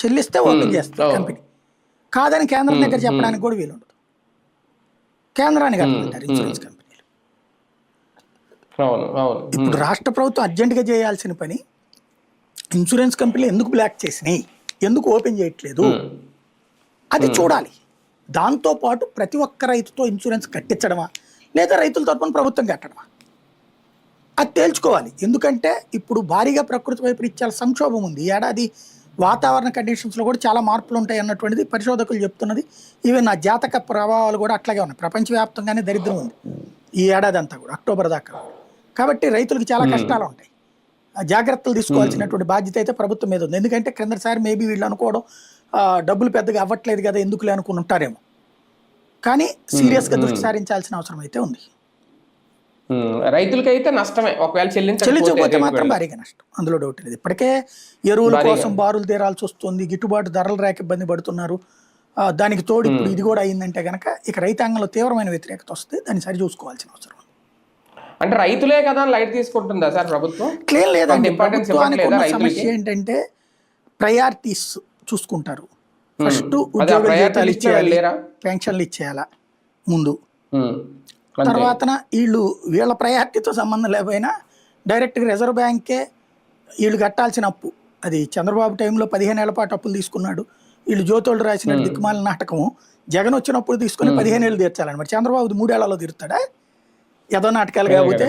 చెల్లిస్తే ఓపెన్ చేస్తుంది కంపెనీ. కాదని కేంద్రం దగ్గర చెప్పడానికి కూడా వీలు ఉండదు. కేంద్రానికి కట్టమంటారు ఇన్సూరెన్స్ కంపెనీలు. ఇప్పుడు రాష్ట్ర ప్రభుత్వం అర్జెంటుగా చేయాల్సిన పని ఇన్సూరెన్స్ కంపెనీలు ఎందుకు బ్లాక్ చేసినాయి, ఎందుకు ఓపెన్ చేయట్లేదు అది చూడాలి. దాంతోపాటు ప్రతి ఒక్క రైతుతో ఇన్సూరెన్స్ కట్టించడమా లేదా రైతుల తరపున ప్రభుత్వం కట్టడమా అది తేల్చుకోవాలి. ఎందుకంటే ఇప్పుడు భారీగా ప్రకృతి వైపరీత్యాల సంక్షోభం ఉంది. ఈ ఏడాది వాతావరణ కండిషన్స్లో కూడా చాలా మార్పులు ఉంటాయి అన్నటువంటిది పరిశోధకులు చెప్తున్నది. ఈవెన్ నా జాతక ప్రభావాలు కూడా అట్లాగే ఉన్నాయి. ప్రపంచవ్యాప్తంగానే దరిద్రం ఉంది ఈ ఏడాది అంతా కూడా, అక్టోబర్ దాకా. కాబట్టి రైతులకు చాలా కష్టాలు ఉంటాయి. జాగ్రత్తలు తీసుకోవాల్సినటువంటి బాధ్యత అయితే ప్రభుత్వం మీద ఉంది. ఎందుకంటే క్రిందసారి మేబీ వీళ్ళు అనుకోవడం డబ్బులు పెద్దగా అవ్వట్లేదు కదా ఎందుకులే అనుకుని ఉంటారేమో, కానీ సీరియస్గా దృష్టి సారించాల్సిన అవసరం అయితే ఉంది. రైతులకైతే నష్టమే, ఒకవేళ చెల్లించకపోతే మాత్రం భారీగా నష్టం, అందులో డౌట్ లేదు. ఇప్పటికే ఎరువుల కోసం బారులు తీరాల్సి వస్తుంది, గిట్టుబాటు ధరలు రాక ఇబ్బంది పడుతున్నారు. దానికి తోడు ఇప్పుడు ఇది కూడా అయిందంటే కనుక ఇక రైతాంగంలో తీవ్రమైన వ్యతిరేకత వస్తే దాన్ని సరి చూసుకోవాల్సిన అవసరం. అంటే రైతులే కదా లైట్ తీసుకుంటుందా సార్ ప్రభుత్వం? క్లీన్ లేదండి. ప్రభుత్వానికి ఉన్న సమస్య ఏంటంటే ప్రయారిటీస్ చూసుకుంటారు. ఫస్ట్ ఉద్యోగ జీతాలు ఇచ్చేయాలి, పెన్షన్లు ఇచ్చేయాలా ముందు. తర్వాత వీళ్ళ ప్రయారిటీతో సంబంధం లేకపోయినా డైరెక్ట్గా రిజర్వ్ బ్యాంకే వీళ్ళు కట్టాల్సిన అప్పు, అది చంద్రబాబు టైంలో 15 ఏళ్ల పాటు అప్పులు తీసుకున్నాడు. వీళ్ళు జ్యోతులు రాసిన దిక్కుమాల నాటకము జగన్ వచ్చినప్పుడు తీసుకుని 15 ఏళ్ళు తీర్చాలని. మరి చంద్రబాబు 3 ఏళ్లలో తీరుతాడా? ఏదో నాటకాలు కాకపోతే